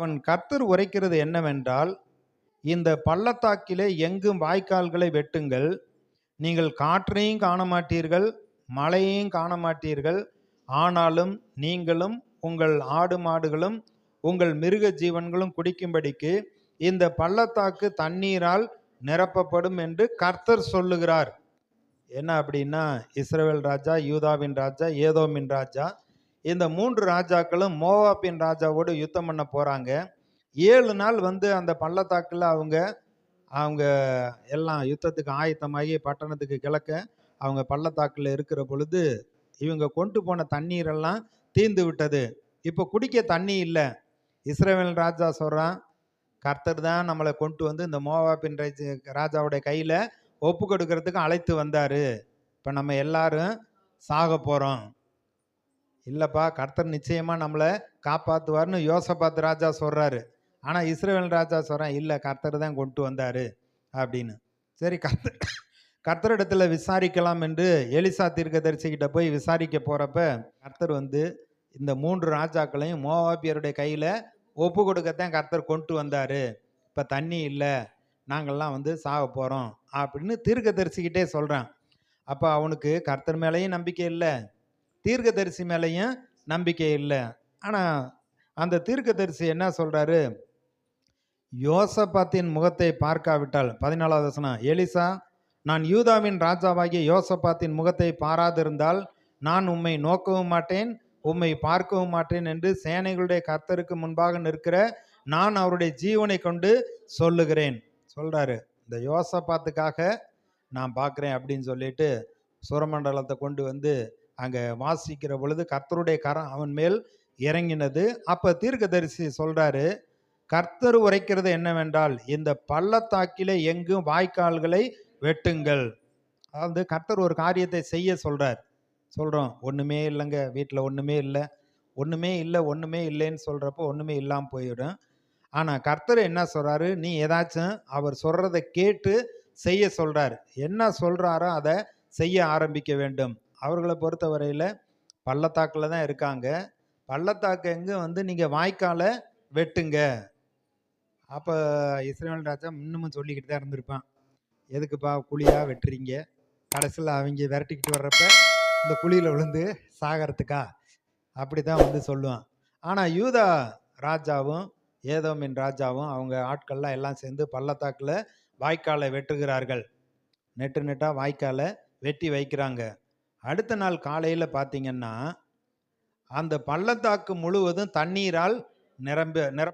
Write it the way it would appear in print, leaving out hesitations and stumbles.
அவன் கர்த்தர் உரைக்கிறது என்னவென்றால், இந்த பள்ளத்தாக்கிலே எங்கும் வாய்க்கால்களை வெட்டுங்கள். நீங்கள் காற்றையும் காண மாட்டீர்கள், மழையையும் காண மாட்டீர்கள். ஆனாலும் நீங்களும் உங்கள் ஆடு மாடுகளும் உங்கள் மிருக ஜீவன்களும் குடிக்கும்படிக்கு இந்த பள்ளத்தாக்கு தண்ணீரால் நிரப்பப்படும் என்று கர்த்தர் சொல்லுகிறார். என்ன அப்படின்னா, இஸ்ரவேல் ராஜா, யூதாவின் ராஜா, ஏதோமின் ராஜா, இந்த 3 ராஜாக்களும் மோவாபின் ராஜாவோடு யுத்தம் பண்ண போறாங்க. 7 நாள் வந்து அந்த பள்ளத்தாக்குல அவங்க அவங்க எல்லாம் யுத்தத்துக்கு ஆயத்தமாகி பட்டணத்துக்கு கிழக்க அவங்க பள்ளத்தாக்குல இருக்கிற பொழுது இவங்க கொண்டு போன தண்ணீரெல்லாம் தீர்ந்து விட்டது. இப்போ குடிக்க தண்ணி இல்லை. இஸ்ரவேல் ராஜா சொல்றான், கர்த்தர் தான் நம்மளை கொண்டு வந்து இந்த மோவாபின் ராஜாவுடைய கையில ஒப்பு கொடுக்கறதுக்கு அழைத்து வந்தாரு. இப்போ நம்ம எல்லாரும் சாக போறோம். இல்லப்பா, கர்த்தர் நிச்சயமா நம்மளை காப்பாத்துவார்னு யோசபாத் ராஜா சொல்றாரு. ஆனா இஸ்ரவேல் ராஜா சொல்றான், இல்ல கர்த்தர் தான் கொண்டு வந்தாரு அப்படின்னு. சரி, கர்த்தரிடத்துல விசாரிக்கலாம் என்று எலிசா தீர்க்கதரிசிகிட்ட போய் விசாரிக்க போறப்ப கர்த்தர் வந்து இந்த 3 ராஜாக்களையும் மோவாபியருடைய கையில ஒப்பு கொடுக்கத்தான் கர்த்தர் கொண்டு வந்தாரு. இப்ப தண்ணி இல்லை, நாங்கள்லாம் வந்து சாக போறோம் அப்படின்னு தீர்க்கதரிசிக்கிட்டே சொல்றான். அப்ப அவனுக்கு கர்த்தர் மேலேயும் நம்பிக்கை இல்லை, தீர்க்கதரிசி மேலேயும் நம்பிக்கை இல்லை. ஆனா அந்த தீர்க்கதரிசி என்ன சொல்றாரு, யோசபாத்தின் முகத்தை பார்க்காவிட்டால், 14வது வசனம், எலிசா, நான் யூதாவின் ராஜாவாகிய யோசபாத்தின் முகத்தை பாராதிருந்தால் நான் உம்மை நோக்கவும் மாட்டேன், உம்மை பார்க்கவும் மாட்டேன் என்று சேனைகளுடைய கர்த்தருக்கு முன்பாக நிற்கிற நான் அவருடைய ஜீவனை கொண்டு சொல்லுகிறேன் சொல்றாரு. இந்த யோசபாத்துக்காக நான் பார்க்குறேன் அப்படின்னு சொல்லிட்டு சுரமண்டலத்தை கொண்டு வந்து அங்கே வாசிக்கிற பொழுது கர்த்தருடைய கரம் அவன் மேல் இறங்கினது. அப்போ தீர்க்கதரிசி சொல்றாரு, கர்த்தர் உரைக்கிறது என்னவென்றால், இந்த பள்ளத்தாக்கிலே எங்கும் வாய்க்கால்களை வெட்டுங்கள். அதாவது கர்த்தர் ஒரு காரியத்தை செய்ய சொல்றோம். ஒன்றுமே இல்லைங்க, வீட்டில் ஒன்றுமே இல்லை, ஒன்றுமே இல்லை, ஒன்றுமே இல்லைன்னு சொல்கிறப்போ ஒன்றுமே இல்லாமல் போயிடும். ஆனால் கர்த்தர் என்ன சொல்கிறாரு, நீ ஏதாச்சும் அவர் சொல்கிறத கேட்டு செய்ய சொல்கிறார். என்ன சொல்கிறாரோ அதை செய்ய ஆரம்பிக்க வேண்டும். அவர்களை பொறுத்தவரையில் பள்ளத்தாக்கில் தான் இருக்காங்க. பள்ளத்தாக்கு எங்கே வந்து நீங்கள் வாய்க்காலை வெட்டுங்க. அப்போ இஸ்ரவேல் ராஜா இன்னமும் சொல்லிக்கிட்டு தான் இருந்திருப்பான், எதுக்குப்பா குழியாக வெட்டுறீங்க, கடைசியில் அவங்க விரட்டிக்கிட்டு வர்றப்ப இந்த குழியில் விழுந்து சாகிறதுக்கா, அப்படி தான் வந்து சொல்லுவான். ஆனால் யூதா ராஜாவும் ஏதோமின் ராஜாவும் அவங்க ஆட்கள்லாம் எல்லாம் சேர்ந்து பள்ளத்தாக்கில் வாய்க்காலை வெட்டுகிறார்கள். நெட்டாக வாய்க்காலை வெட்டி வைக்கிறாங்க. அடுத்த நாள் காலையில் பார்த்தீங்கன்னா அந்த பள்ளத்தாக்கு முழுவதும் தண்ணீரால் நிரப்ப